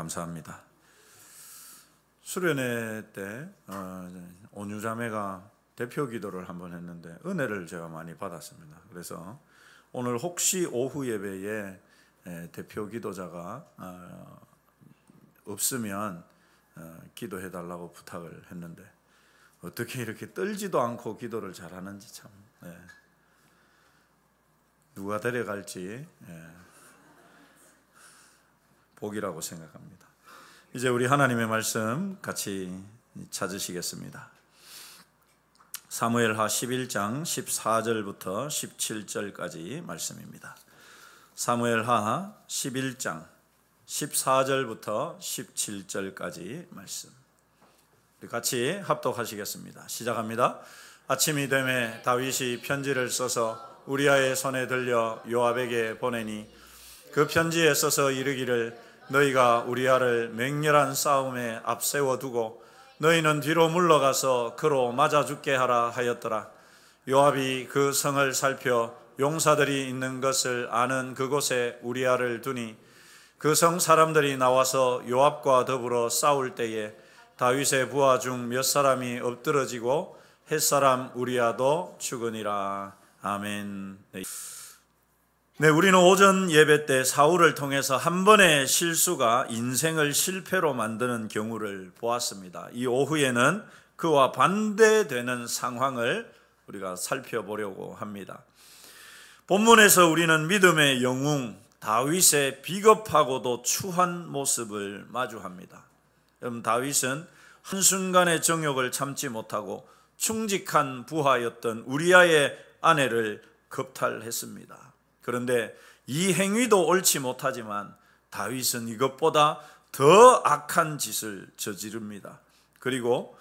감사합니다. 수련회 때 온유자매가 대표 기도를 한번 했는데 은혜를 제가 많이 받았습니다. 그래서 오늘 혹시 오후 예배에 대표 기도자가 없으면 기도해 달라고 부탁을 했는데 어떻게 이렇게 떨지도 않고 기도를 잘하는지 참 누가 데려갈지 복이라고 생각합니다. 이제 우리 하나님의 말씀 같이 찾으시겠습니다. 사무엘하 11장 14절부터 17절까지 말씀입니다. 사무엘하 11장 14절부터 17절까지 말씀 같이 합독하시겠습니다. 시작합니다. 아침이 되매 다윗이 편지를 써서 우리아의 손에 들려 요압에게 보내니 그 편지에 써서 이르기를 너희가 우리아를 맹렬한 싸움에 앞세워 두고 너희는 뒤로 물러가서 그로 맞아 죽게 하라 하였더라. 요압이 그 성을 살펴 용사들이 있는 것을 아는 그곳에 우리아를 두니 그 성 사람들이 나와서 요압과 더불어 싸울 때에 다윗의 부하 중 몇 사람이 엎드러지고 햇사람 우리아도 죽으니라. 아멘. 네, 우리는 오전 예배 때 사울을 통해서 한 번의 실수가 인생을 실패로 만드는 경우를 보았습니다. 이 오후에는 그와 반대되는 상황을 우리가 살펴보려고 합니다. 본문에서 우리는 믿음의 영웅 다윗의 비겁하고도 추한 모습을 마주합니다. 여러분, 다윗은 한순간의 정욕을 참지 못하고 충직한 부하였던 우리아의 아내를 겁탈했습니다. 그런데 이 행위도 옳지 못하지만 다윗은 이것보다 더 악한 짓을 저지릅니다. 그리고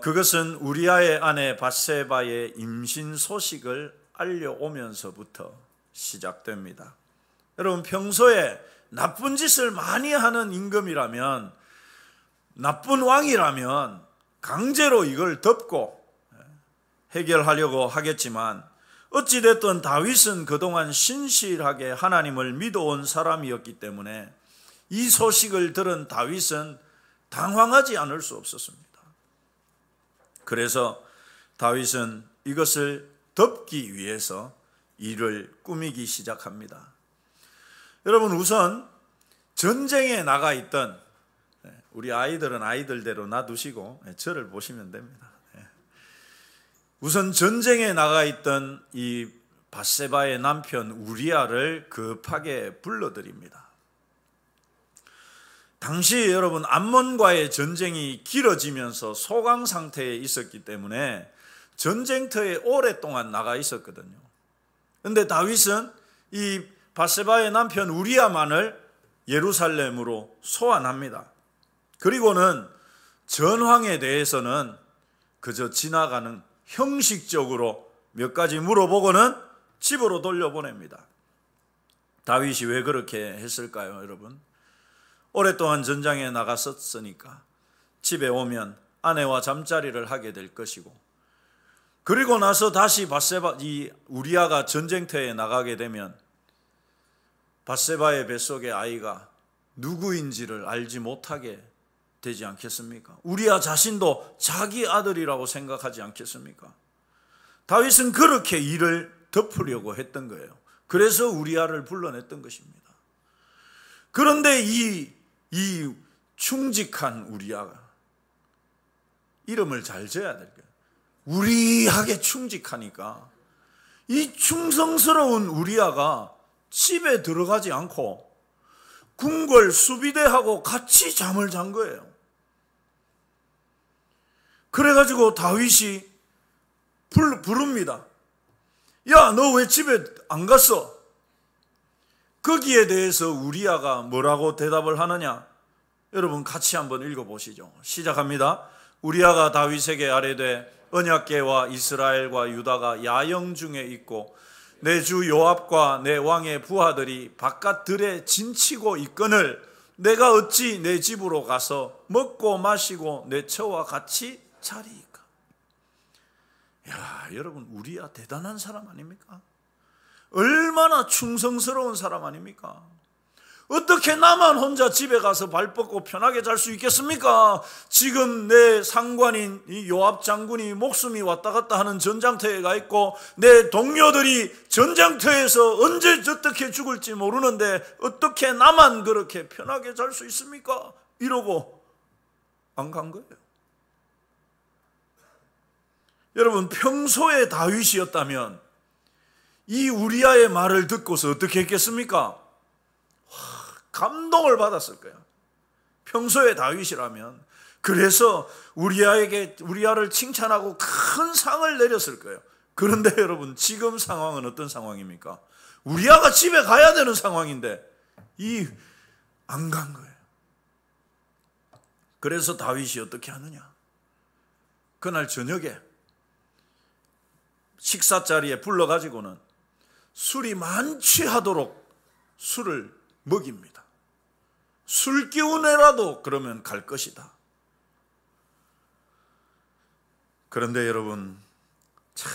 그것은 우리아의 아내 밧세바의 임신 소식을 알려오면서부터 시작됩니다. 여러분, 평소에 나쁜 짓을 많이 하는 임금이라면, 나쁜 왕이라면 강제로 이걸 덮고 해결하려고 하겠지만 어찌됐든 다윗은 그동안 신실하게 하나님을 믿어온 사람이었기 때문에 이 소식을 들은 다윗은 당황하지 않을 수 없었습니다. 그래서 다윗은 이것을 덮기 위해서 일을 꾸미기 시작합니다. 여러분, 우선 전쟁에 나가 있던 우리 아이들은 아이들대로 놔두시고 저를 보시면 됩니다. 우선 전쟁에 나가 있던 이 밧세바의 남편 우리아를 급하게 불러들입니다. 당시 여러분, 암몬과의 전쟁이 길어지면서 소강 상태에 있었기 때문에 전쟁터에 오랫동안 나가 있었거든요. 그런데 다윗은 이 밧세바의 남편 우리아만을 예루살렘으로 소환합니다. 그리고는 전황에 대해서는 그저 지나가는 형식적으로 몇 가지 물어보고는 집으로 돌려보냅니다. 다윗이 왜 그렇게 했을까요, 여러분? 오랫동안 전장에 나갔었으니까 집에 오면 아내와 잠자리를 하게 될 것이고, 그리고 나서 다시 이 우리아가 전쟁터에 나가게 되면 밧세바의 뱃속의 아이가 누구인지를 알지 못하게 되지 않겠습니까? 우리아 자신도 자기 아들이라고 생각하지 않겠습니까? 다윗은 그렇게 일을 덮으려고 했던 거예요. 그래서 우리아를 불러냈던 것입니다. 그런데 이 충직한 우리아가 이름을 잘 지어야 될 거예요. 우리하게 충직하니까 이 충성스러운 우리아가 집에 들어가지 않고 궁궐 수비대하고 같이 잠을 잔 거예요. 그래가지고 다윗이 부릅니다. 야, 너 왜 집에 안 갔어? 거기에 대해서 우리아가 뭐라고 대답을 하느냐? 여러분, 같이 한번 읽어보시죠. 시작합니다. 우리아가 다윗에게 아뢰되 언약궤와 이스라엘과 유다가 야영 중에 있고 내 주 요압과 내 왕의 부하들이 바깥 들에 진치고 있거늘 내가 어찌 내 집으로 가서 먹고 마시고 내 처와 같이 자리이까? 야, 여러분, 우리야 대단한 사람 아닙니까? 얼마나 충성스러운 사람 아닙니까? 어떻게 나만 혼자 집에 가서 발 뻗고 편하게 잘 수 있겠습니까? 지금 내 상관인 이 요압 장군이 목숨이 왔다 갔다 하는 전장터에 가 있고 내 동료들이 전장터에서 언제 어떻게 죽을지 모르는데 어떻게 나만 그렇게 편하게 잘 수 있습니까? 이러고 안 간 거예요. 여러분, 평소에 다윗이었다면 이 우리아의 말을 듣고서 어떻게 했겠습니까? 감동을 받았을 거야. 평소에 다윗이라면. 그래서 우리아를 칭찬하고 큰 상을 내렸을 거예요. 그런데 여러분, 지금 상황은 어떤 상황입니까? 우리아가 집에 가야 되는 상황인데 안 간 거예요. 그래서 다윗이 어떻게 하느냐? 그날 저녁에 식사 자리에 불러가지고는 술이 만취하도록 술을 먹입니다. 술 기운에라도 그러면 갈 것이다. 그런데 여러분, 참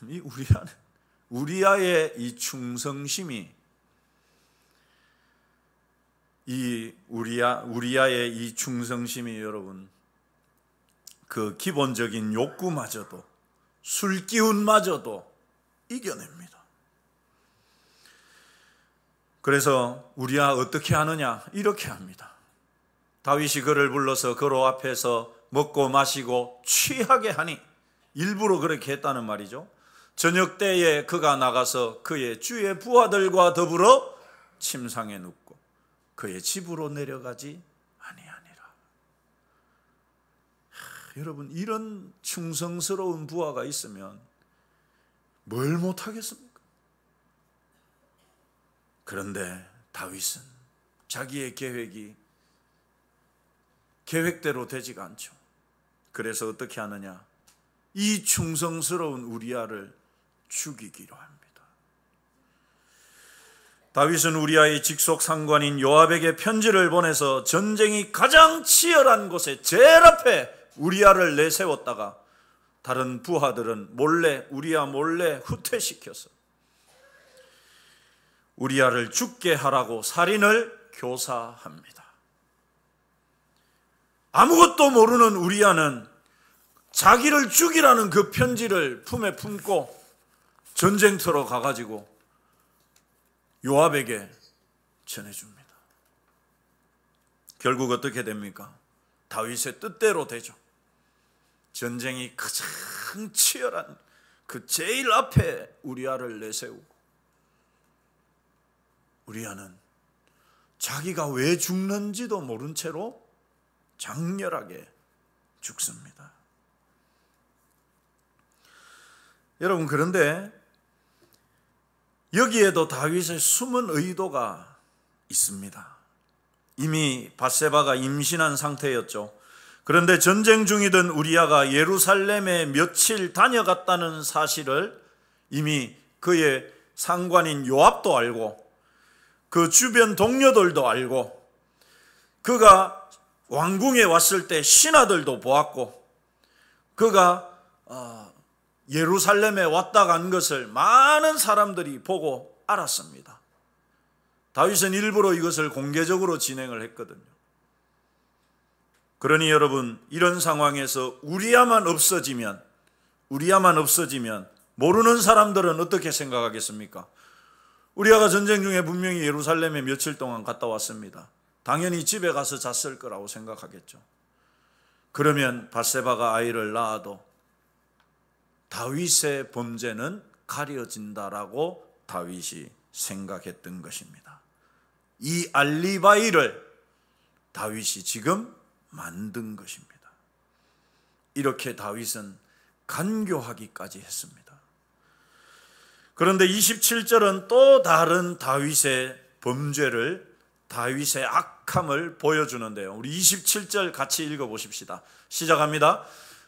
이 우리아의 이 충성심이 우리아의 이 충성심이 여러분, 그 기본적인 욕구마저도, 술 기운마저도 이겨냅니다. 그래서 우리아 어떻게 하느냐? 이렇게 합니다. 다윗이 그를 불러서 거로 앞에서 먹고 마시고 취하게 하니, 일부러 그렇게 했다는 말이죠. 저녁 때에 그가 나가서 그의 주의 부하들과 더불어 침상에 눕고 그의 집으로 내려가지 아니하니라. 여러분, 이런 충성스러운 부하가 있으면 뭘 못하겠습니까? 그런데 다윗은 자기의 계획대로 되지가 않죠. 그래서 어떻게 하느냐? 이 충성스러운 우리아를 죽이기로 합니다. 다윗은 우리아의 직속 상관인 요압에게 편지를 보내서 전쟁이 가장 치열한 곳에 제일 앞에 우리아를 내세웠다가 다른 부하들은 우리아 몰래 후퇴시켜서 우리아를 죽게 하라고 살인을 교사합니다. 아무것도 모르는 우리아는 자기를 죽이라는 그 편지를 품에 품고 전쟁터로 가가지고 요압에게 전해줍니다. 결국 어떻게 됩니까? 다윗의 뜻대로 되죠. 전쟁이 가장 치열한 그 제일 앞에 우리아를 내세우고, 우리아는 자기가 왜 죽는지도 모른 채로 장렬하게 죽습니다. 여러분, 그런데 여기에도 다윗의 숨은 의도가 있습니다. 이미 밧세바가 임신한 상태였죠. 그런데 전쟁 중이던 우리아가 예루살렘에 며칠 다녀갔다는 사실을 이미 그의 상관인 요압도 알고 그 주변 동료들도 알고, 그가 왕궁에 왔을 때 신하들도 보았고, 그가 예루살렘에 왔다 간 것을 많은 사람들이 보고 알았습니다. 다윗은 일부러 이것을 공개적으로 진행을 했거든요. 그러니 여러분, 이런 상황에서 우리아만 없어지면 모르는 사람들은 어떻게 생각하겠습니까? 우리아가 전쟁 중에 분명히 예루살렘에 며칠 동안 갔다 왔습니다. 당연히 집에 가서 잤을 거라고 생각하겠죠. 그러면 밧세바가 아이를 낳아도 다윗의 범죄는 가려진다라고 다윗이 생각했던 것입니다. 이 알리바이를 다윗이 지금 만든 것입니다. 이렇게 다윗은 간교하기까지 했습니다. 그런데 27절은 또 다른 다윗의 범죄를, 다윗의 악함을 보여주는데요. 우리 27절 같이 읽어보십시다. 시작합니다.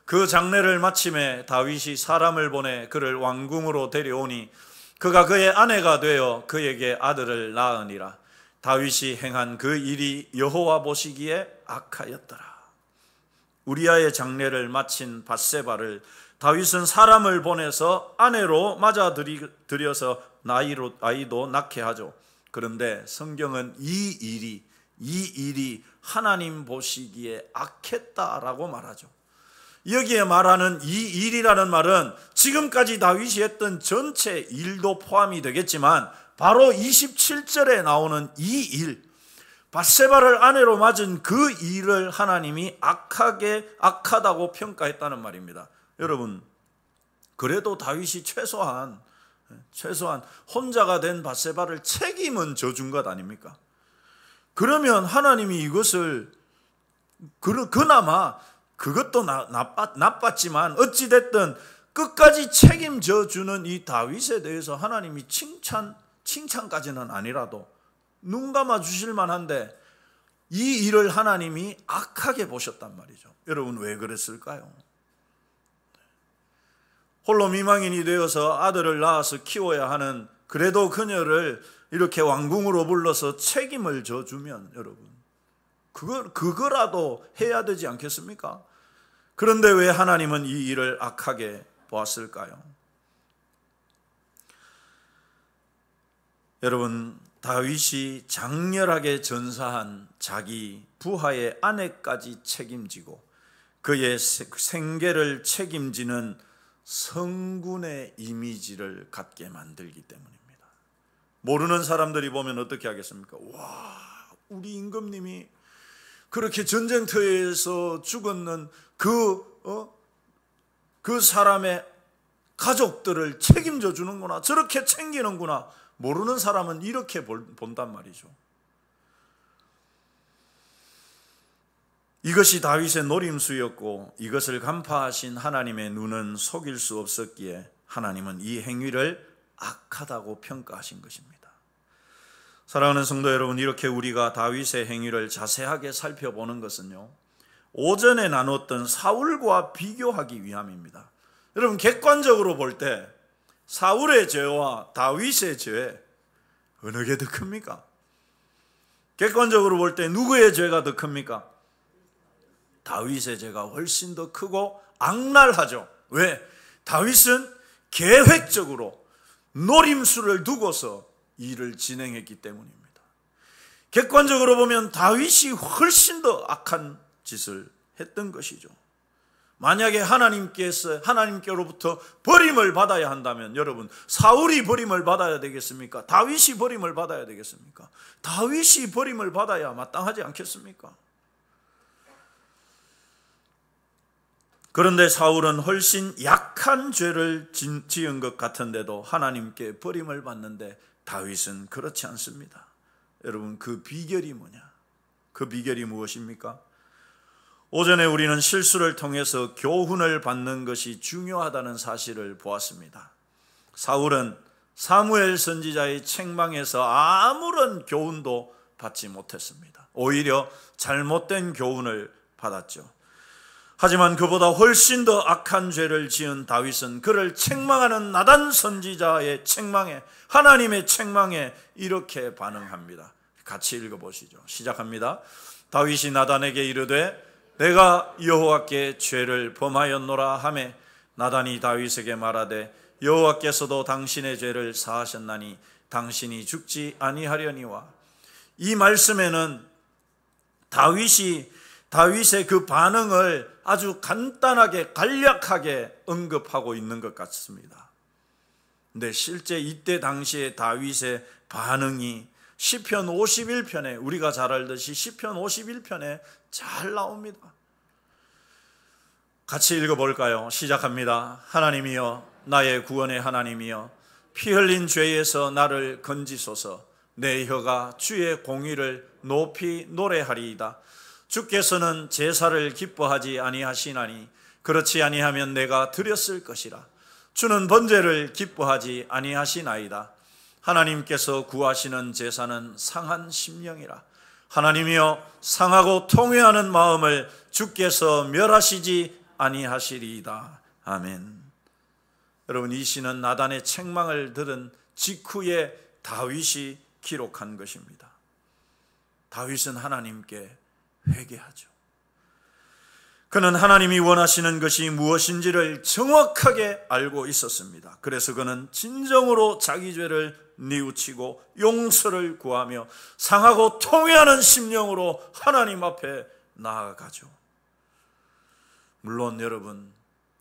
그 장례를 마침에 다윗이 사람을 보내 그를 왕궁으로 데려오니 그가 그의 아내가 되어 그에게 아들을 낳으니라. 다윗이 행한 그 일이 여호와 보시기에 악하였더라. 우리아의 장례를 마친 밧세바를 다윗은 사람을 보내서 아내로 맞아들여서 아이도 낳게 하죠. 그런데 성경은 이 일이 하나님 보시기에 악했다라고 말하죠. 여기에 말하는 이 일이라는 말은 지금까지 다윗이 했던 전체 일도 포함이 되겠지만 바로 27절에 나오는 이 일, 밧세바를 아내로 맞은 그 일을 하나님이 악하다고 평가했다는 말입니다. 여러분, 그래도 다윗이 최소한 혼자가 된 밧세바를 책임은 져준 것 아닙니까? 그러면 하나님이 이것을 그나마 그것도 나빴지만 어찌됐든 끝까지 책임져 주는 이 다윗에 대해서 하나님이 칭찬까지는 아니라도 눈 감아 주실 만한데 이 일을 하나님이 악하게 보셨단 말이죠. 여러분, 왜 그랬을까요? 홀로 미망인이 되어서 아들을 낳아서 키워야 하는, 그래도 그녀를 이렇게 왕궁으로 불러서 책임을 져주면 여러분, 그거라도 해야 되지 않겠습니까? 그런데 왜 하나님은 이 일을 악하게 보았을까요? 여러분, 다윗이 장렬하게 전사한 자기 부하의 아내까지 책임지고 그의 생계를 책임지는 성군의 이미지를 갖게 만들기 때문입니다. 모르는 사람들이 보면 어떻게 하겠습니까? 와, 우리 임금님이 그렇게 전쟁터에서 죽었는 그 사람의 가족들을 책임져 주는구나, 저렇게 챙기는구나. 모르는 사람은 이렇게 본단 말이죠. 이것이 다윗의 노림수였고 이것을 간파하신 하나님의 눈은 속일 수 없었기에 하나님은 이 행위를 악하다고 평가하신 것입니다. 사랑하는 성도 여러분, 이렇게 우리가 다윗의 행위를 자세하게 살펴보는 것은요, 오전에 나눴던 사울과 비교하기 위함입니다. 여러분, 객관적으로 볼 때 사울의 죄와 다윗의 죄, 어느 게 더 큽니까? 객관적으로 볼 때 누구의 죄가 더 큽니까? 다윗의 죄가 훨씬 더 크고 악랄하죠. 왜? 다윗은 계획적으로 노림수를 두고서 일을 진행했기 때문입니다. 객관적으로 보면 다윗이 훨씬 더 악한 짓을 했던 것이죠. 만약에 하나님께로부터 버림을 받아야 한다면 여러분, 사울이 버림을 받아야 되겠습니까? 다윗이 버림을 받아야 되겠습니까? 다윗이 버림을 받아야 마땅하지 않겠습니까? 그런데 사울은 훨씬 약한 죄를 지은 것 같은데도 하나님께 버림을 받는데 다윗은 그렇지 않습니다. 여러분, 그 비결이 뭐냐? 그 비결이 무엇입니까? 오전에 우리는 실수를 통해서 교훈을 받는 것이 중요하다는 사실을 보았습니다. 사울은 사무엘 선지자의 책망에서 아무런 교훈도 받지 못했습니다. 오히려 잘못된 교훈을 받았죠. 하지만 그보다 훨씬 더 악한 죄를 지은 다윗은 그를 책망하는 나단 선지자의 책망에, 하나님의 책망에 이렇게 반응합니다. 같이 읽어보시죠. 시작합니다. 다윗이 나단에게 이르되 내가 여호와께 죄를 범하였노라 하매 나단이 다윗에게 말하되 여호와께서도 당신의 죄를 사하셨나니 당신이 죽지 아니하려니와. 이 말씀에는 다윗의 그 반응을 아주 간단하게 간략하게 언급하고 있는 것 같습니다. 근데 실제 이때 당시에 다윗의 반응이 시편 51편에, 우리가 잘 알듯이 시편 51편에 잘 나옵니다. 같이 읽어볼까요? 시작합니다. 하나님이여, 나의 구원의 하나님이여, 피 흘린 죄에서 나를 건지소서. 내 혀가 주의 공의를 높이 노래하리이다. 주께서는 제사를 기뻐하지 아니하시나니 그렇지 아니하면 내가 드렸을 것이라. 주는 번제를 기뻐하지 아니하시나이다. 하나님께서 구하시는 제사는 상한 심령이라. 하나님이여, 상하고 통회하는 마음을 주께서 멸하시지 아니하시리이다. 아멘. 여러분, 이 시는 나단의 책망을 들은 직후에 다윗이 기록한 것입니다. 다윗은 하나님께 회개하죠. 그는 하나님이 원하시는 것이 무엇인지를 정확하게 알고 있었습니다. 그래서 그는 진정으로 자기 죄를 뉘우치고 용서를 구하며 상하고 통회하는 심령으로 하나님 앞에 나아가죠. 물론 여러분,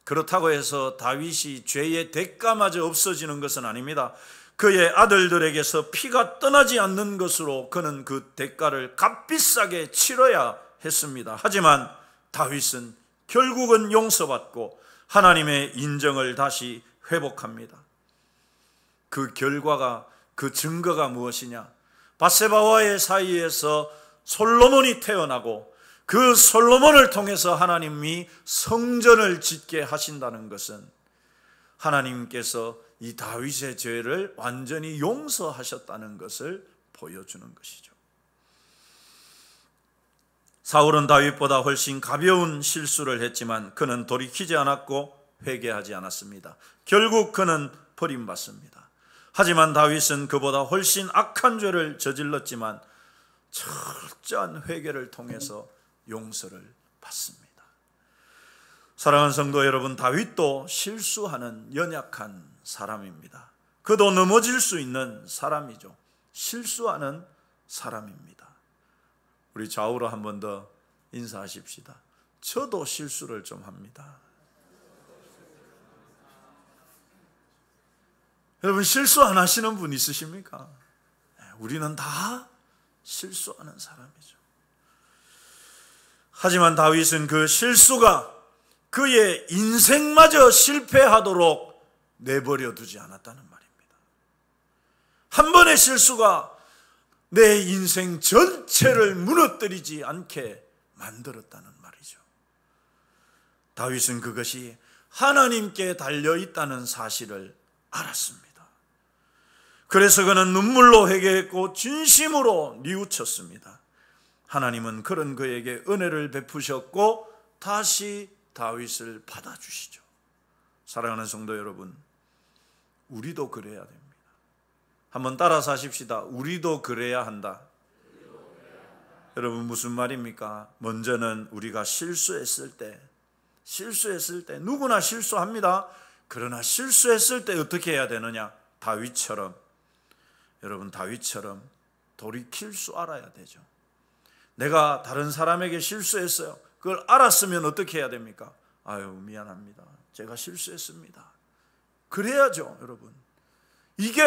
그렇다고 해서 다윗이 죄의 대가마저 없어지는 것은 아닙니다. 그의 아들들에게서 피가 떠나지 않는 것으로 그는 그 대가를 값비싸게 치러야 했습니다. 하지만 다윗은 결국은 용서받고 하나님의 인정을 다시 회복합니다. 그 결과가, 그 증거가 무엇이냐? 밧세바와의 사이에서 솔로몬이 태어나고 그 솔로몬을 통해서 하나님이 성전을 짓게 하신다는 것은 하나님께서 이 다윗의 죄를 완전히 용서하셨다는 것을 보여주는 것이죠. 사울은 다윗보다 훨씬 가벼운 실수를 했지만 그는 돌이키지 않았고 회개하지 않았습니다. 결국 그는 버림받습니다. 하지만 다윗은 그보다 훨씬 악한 죄를 저질렀지만 철저한 회개를 통해서 용서를 받습니다. 사랑하는 성도 여러분, 다윗도 실수하는 연약한 사람입니다. 그도 넘어질 수 있는 사람이죠. 실수하는 사람입니다. 우리 좌우로 한 번 더 인사하십시다. 저도 실수를 좀 합니다. 여러분, 실수 안 하시는 분 있으십니까? 우리는 다 실수하는 사람이죠. 하지만 다윗은 그 실수가 그의 인생마저 실패하도록 내버려 두지 않았다는 말입니다. 한 번의 실수가 내 인생 전체를 무너뜨리지 않게 만들었다는 말이죠. 다윗은 그것이 하나님께 달려있다는 사실을 알았습니다. 그래서 그는 눈물로 회개했고 진심으로 뉘우쳤습니다. 하나님은 그런 그에게 은혜를 베푸셨고 다시 다윗을 받아주시죠. 사랑하는 성도 여러분, 우리도 그래야 됩니다. 한번 따라서 하십시다. 우리도 그래야 한다. 여러분, 무슨 말입니까? 먼저는 우리가 실수했을 때 누구나 실수합니다. 그러나 실수했을 때 어떻게 해야 되느냐? 다윗처럼, 여러분, 다윗처럼 돌이킬 줄 알아야 되죠. 내가 다른 사람에게 실수했어요. 그걸 알았으면 어떻게 해야 됩니까? 아유, 미안합니다. 제가 실수했습니다. 그래야죠, 여러분. 이게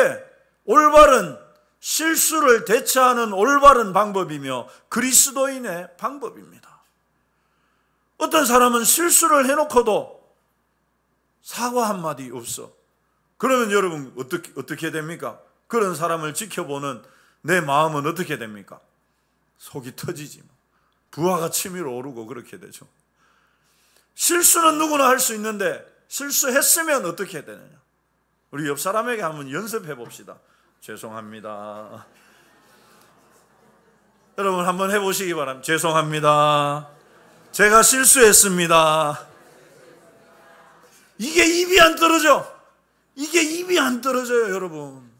올바른 실수를 대처하는 올바른 방법이며 그리스도인의 방법입니다. 어떤 사람은 실수를 해놓고도 사과 한마디 없어. 그러면 여러분 어떻게 됩니까? 그런 사람을 지켜보는 내 마음은 어떻게 됩니까? 속이 터지지. 부하가 치밀어 오르고 그렇게 되죠. 실수는 누구나 할 수 있는데 실수했으면 어떻게 해야 되느냐? 우리 옆 사람에게 한번 연습해 봅시다. 죄송합니다. 여러분 한번 해보시기 바랍니다. 죄송합니다. 제가 실수했습니다. 이게 입이 안 떨어져. 이게 입이 안 떨어져요, 여러분.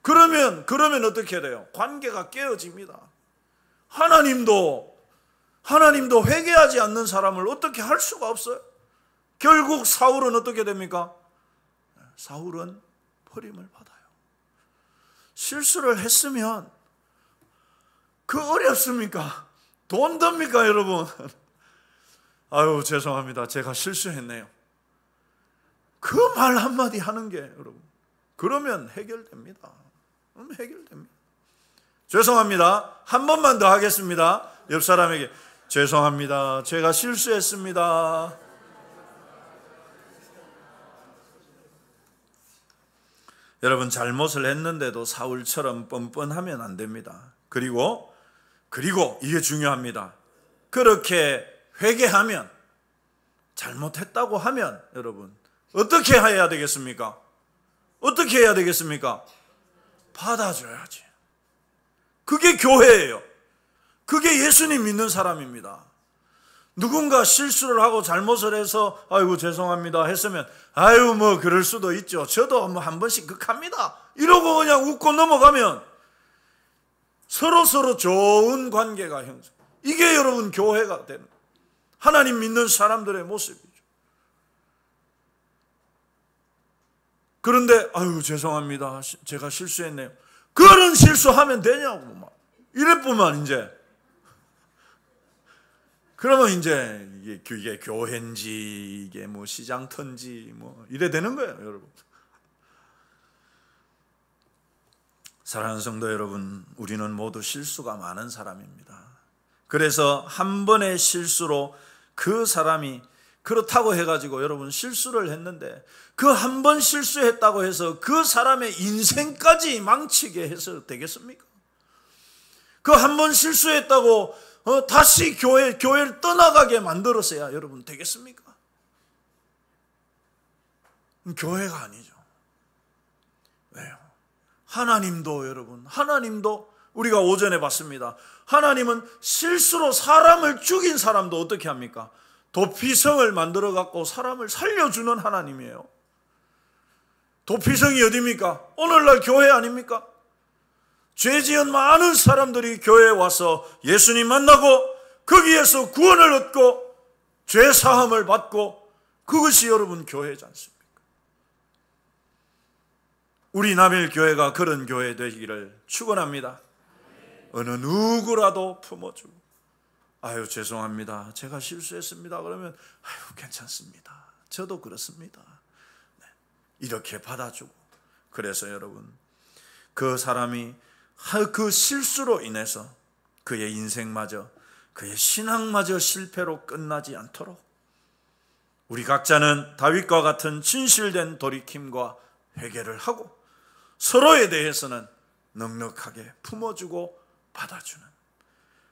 그러면 어떻게 돼요? 관계가 깨어집니다. 하나님도 회개하지 않는 사람을 어떻게 할 수가 없어요. 결국 사울은 어떻게 됩니까? 사울은 버림을 받아요. 실수를 했으면 그 어렵습니까? 돈 듭니까, 여러분? 아유, 죄송합니다. 제가 실수했네요. 그 말 한마디 하는 게, 여러분, 그러면 해결됩니다. 해결됩니다. 죄송합니다. 한 번만 더 하겠습니다. 옆 사람에게 죄송합니다. 제가 실수했습니다. 여러분, 잘못을 했는데도 사울처럼 뻔뻔하면 안 됩니다. 그리고 이게 중요합니다. 그렇게 회개하면, 잘못했다고 하면 여러분 어떻게 해야 되겠습니까? 어떻게 해야 되겠습니까? 받아줘야지. 그게 교회예요. 그게 예수님 믿는 사람입니다. 누군가 실수를 하고 잘못을 해서 아이고 죄송합니다 했으면 아유 뭐 그럴 수도 있죠. 저도 뭐 한 번씩 극합니다. 이러고 그냥 웃고 넘어가면 서로 좋은 관계가 형성. 이게 여러분 교회가 되는. 하나님 믿는 사람들의 모습이죠. 그런데 아유 죄송합니다. 제가 실수했네요. 그런 실수하면 되냐고 막 이래 보면 이제 그러면 이제 이게 교회인지 이게 뭐 시장터인지 뭐 이래 되는 거예요, 여러분. 사랑하는 성도 여러분, 우리는 모두 실수가 많은 사람입니다. 그래서 한 번의 실수로 그 사람이 그렇다고 해가지고 여러분 실수를 했는데 그 한 번 실수했다고 해서 그 사람의 인생까지 망치게 해서 되겠습니까? 그 한 번 실수했다고 다시 교회를 떠나가게 만들었어야 여러분 되겠습니까? 교회가 아니죠. 왜요? 하나님도 여러분, 하나님도 우리가 오전에 봤습니다. 하나님은 실수로 사람을 죽인 사람도 어떻게 합니까? 도피성을 만들어 갖고 사람을 살려주는 하나님이에요. 도피성이 어디입니까? 오늘날 교회 아닙니까? 죄 지은 많은 사람들이 교회에 와서 예수님 만나고 거기에서 구원을 얻고 죄 사함을 받고 그것이 여러분 교회지 않습니까? 우리 남일교회가 그런 교회 되기를 축원합니다. 어느 누구라도 품어주고 아유 죄송합니다. 제가 실수했습니다. 그러면 아유 괜찮습니다. 저도 그렇습니다. 네. 이렇게 받아주고 그래서 여러분 그 사람이 그 실수로 인해서 그의 인생마저 그의 신앙마저 실패로 끝나지 않도록 우리 각자는 다윗과 같은 진실된 돌이킴과 회개를 하고 서로에 대해서는 넉넉하게 품어주고 받아주는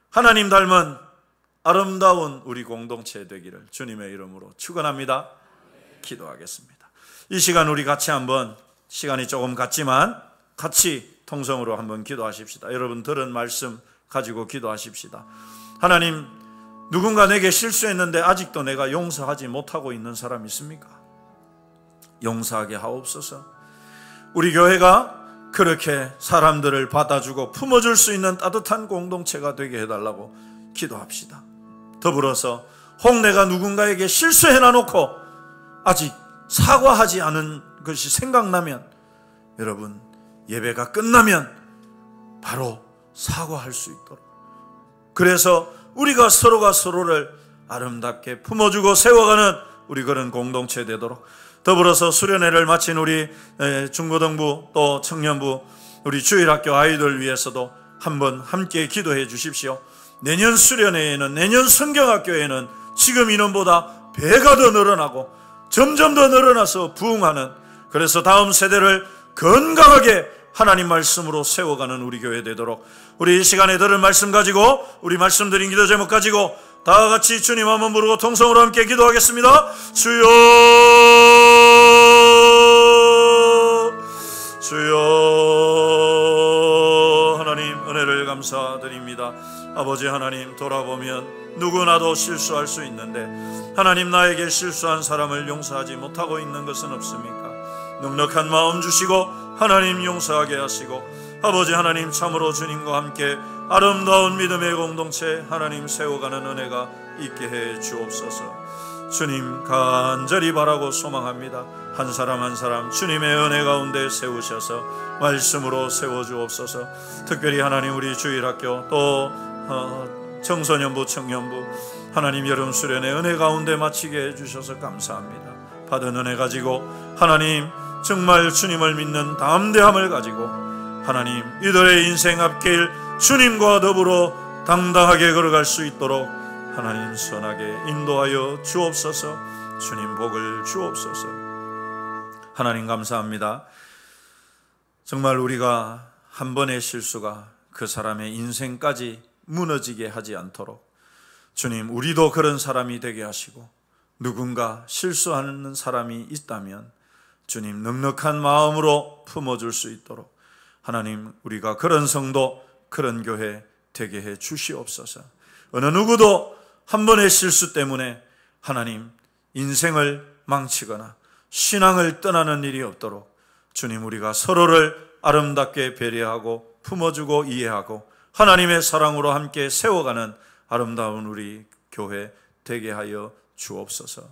하나님 닮은 아름다운 우리 공동체 되기를 주님의 이름으로 축원합니다. 기도하겠습니다. 이 시간 우리 같이 한번 시간이 조금 갔지만 같이 통성으로 한번 기도하십시다. 여러분 들은 말씀 가지고 기도하십시다. 하나님, 누군가 내게 실수했는데 아직도 내가 용서하지 못하고 있는 사람 있습니까? 용서하게 하옵소서. 우리 교회가 그렇게 사람들을 받아주고 품어줄 수 있는 따뜻한 공동체가 되게 해달라고 기도합시다. 더불어서 혹 내가 누군가에게 실수해놔놓고 아직 사과하지 않은 것이 생각나면 여러분 예배가 끝나면 바로 사과할 수 있도록 그래서 우리가 서로가 서로를 아름답게 품어주고 세워가는 우리 그런 공동체 되도록 더불어서 수련회를 마친 우리 중고등부 또 청년부 우리 주일학교 아이들 위해서도 한번 함께 기도해 주십시오. 내년 수련회에는 내년 성경학교에는 지금 인원보다 배가 더 늘어나고 점점 더 늘어나서 부흥하는 그래서 다음 세대를 건강하게 하나님 말씀으로 세워가는 우리 교회 되도록 우리 이 시간에 들은 말씀 가지고 우리 말씀드린 기도 제목 가지고 다 같이 주님 한번 부르고 통성으로 함께 기도하겠습니다. 주여 주여 하나님 은혜를 감사드립니다. 아버지 하나님 돌아보면 누구나도 실수할 수 있는데 하나님 나에게 실수한 사람을 용서하지 못하고 있는 것은 없습니까? 넉넉한 마음 주시고 하나님 용서하게 하시고 아버지 하나님 참으로 주님과 함께 아름다운 믿음의 공동체 하나님 세워가는 은혜가 있게 해 주옵소서. 주님 간절히 바라고 소망합니다. 한 사람 한 사람 주님의 은혜 가운데 세우셔서 말씀으로 세워주옵소서. 특별히 하나님 우리 주일학교 또 청소년부 청년부 하나님 여름 수련의 은혜 가운데 마치게 해주셔서 감사합니다. 받은 은혜 가지고 하나님 정말 주님을 믿는 담대함을 가지고 하나님 이들의 인생 앞길 주님과 더불어 당당하게 걸어갈 수 있도록 하나님 선하게 인도하여 주옵소서. 주님 복을 주옵소서. 하나님 감사합니다. 정말 우리가 한 번의 실수가 그 사람의 인생까지 무너지게 하지 않도록 주님 우리도 그런 사람이 되게 하시고 누군가 실수하는 사람이 있다면 주님 넉넉한 마음으로 품어줄 수 있도록 하나님 우리가 그런 성도 그런 교회 되게 해 주시옵소서. 어느 누구도 한 번의 실수 때문에 하나님 인생을 망치거나 신앙을 떠나는 일이 없도록 주님 우리가 서로를 아름답게 배려하고 품어주고 이해하고 하나님의 사랑으로 함께 세워가는 아름다운 우리 교회 되게 하여 주옵소서.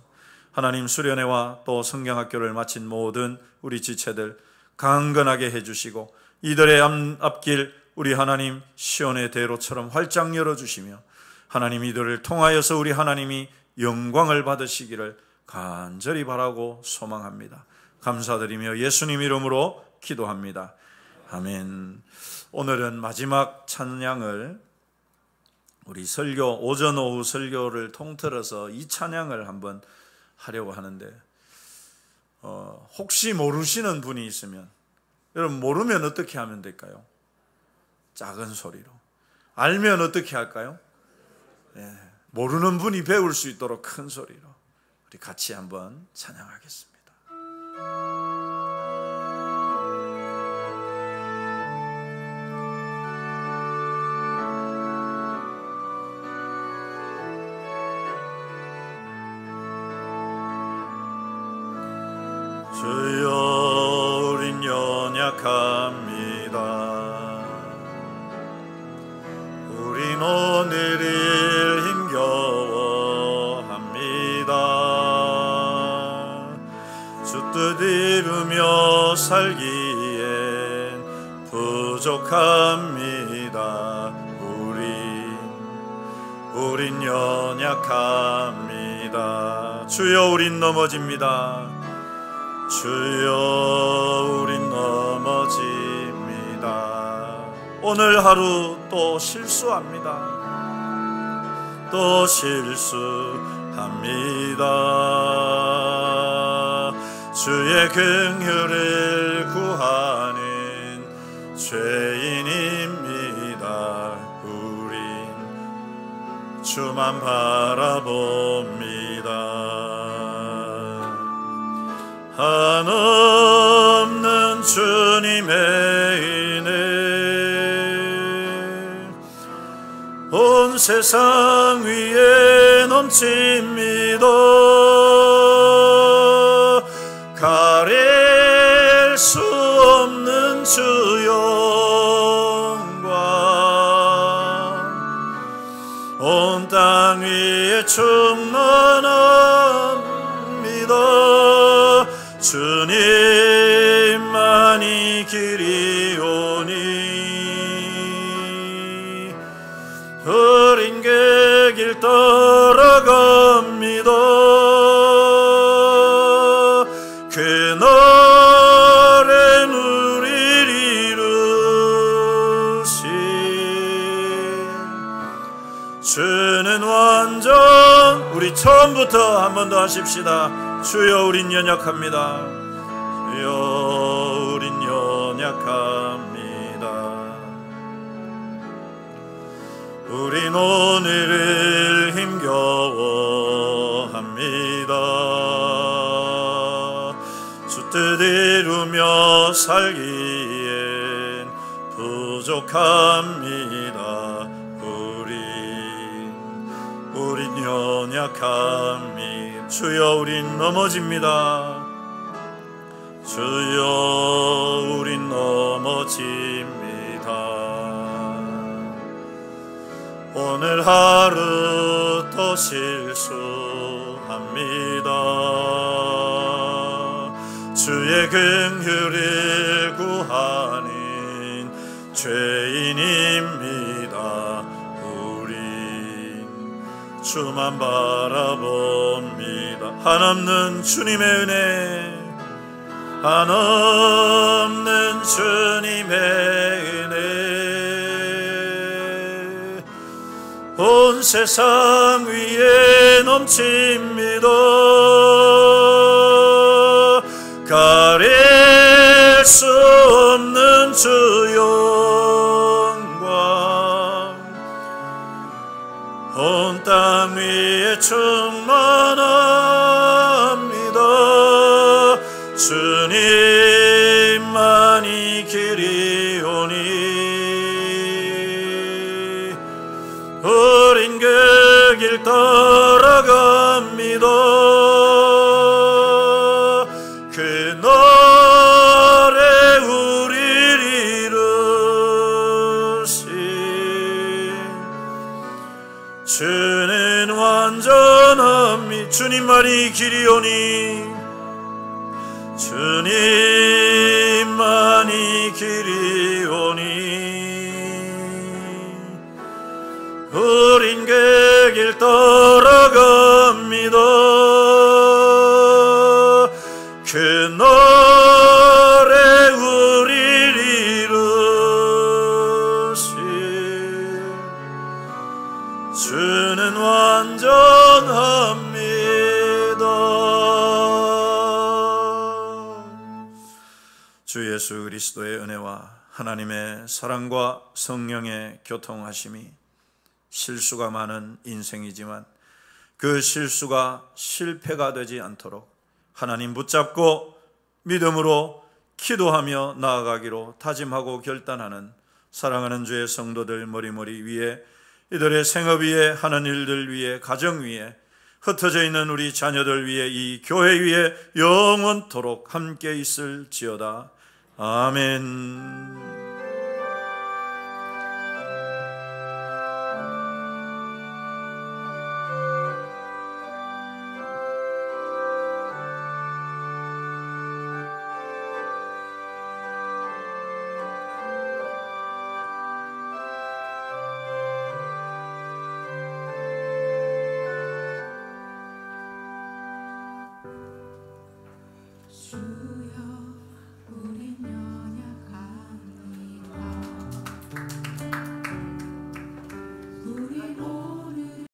하나님, 수련회와 또 성경학교를 마친 모든 우리 지체들 강건하게 해주시고 이들의 앞길 우리 하나님 시온의 대로처럼 활짝 열어주시며 하나님 이들을 통하여서 우리 하나님이 영광을 받으시기를 간절히 바라고 소망합니다. 감사드리며 예수님 이름으로 기도합니다. 아멘. 오늘은 마지막 찬양을 우리 설교 오전 오후 설교를 통틀어서 이 찬양을 한번 하려고 하는데 혹시 모르시는 분이 있으면 여러분 모르면 어떻게 하면 될까요? 작은 소리로. 알면 어떻게 할까요? 모르는 분이 배울 수 있도록 큰 소리로 우리 같이 한번 찬양하겠습니다. 주여 우린 연약합니다. 우린 오늘을 힘겨워합니다. 주 뜻 이루며 살기엔 부족합니다. 우린 연약합니다. 주여 우린 넘어집니다. 주여 우린 넘어집니다. 오늘 하루 또 실수합니다. 또 실수합니다. 주의 긍휼을 구하는 죄인입니다. 우린 주만 바라봅니다. 한없는 주님의 은혜 온 세상 위에 넘칩니다. 가릴 수 없는 주 영광 온 땅 위에 충만합니다. 주님만이 길이오니 어린 길 따라갑니다. 그날엔 우리를 이루신 주는 완전. 우리 처음부터 한 번 더 하십시다. 주여 우린 연약합니다. 주여 우린 연약합니다. 우린 오늘을 힘겨워합니다. 주 뜻 이루며 살기엔 부족합니다. 우린 연약합니다. 주여 우린 넘어집니다. 주여 우린 넘어집니다. 오늘 하루 또 실수합니다. 주의 긍휼을 구하는 죄인입니다. 주만 바라봅니다. 한없는 주님의 은혜, 한없는 주님의 은혜 온 세상 위에 넘칩니다. 가릴 수 없는 주 영광 온 땅 위에 충만합니다. 주님만이 길이오니 어린 그 길 따라갑니다. 그날에 우리를 이루신 주는 완전 주님만이 길이오니 주님만이 길이오니 어린 객길 따라갑니다. 그날에 우리를 이루시 주는 완전합니다. 주 예수 그리스도의 은혜와 하나님의 사랑과 성령의 교통하심이 실수가 많은 인생이지만 그 실수가 실패가 되지 않도록 하나님 붙잡고 믿음으로 기도하며 나아가기로 다짐하고 결단하는 사랑하는 주의 성도들 머리머리 위에, 이들의 생업 위에, 하는 일들 위에, 가정 위에, 흩어져 있는 우리 자녀들 위에, 이 교회 위에 영원토록 함께 있을지어다. 아멘.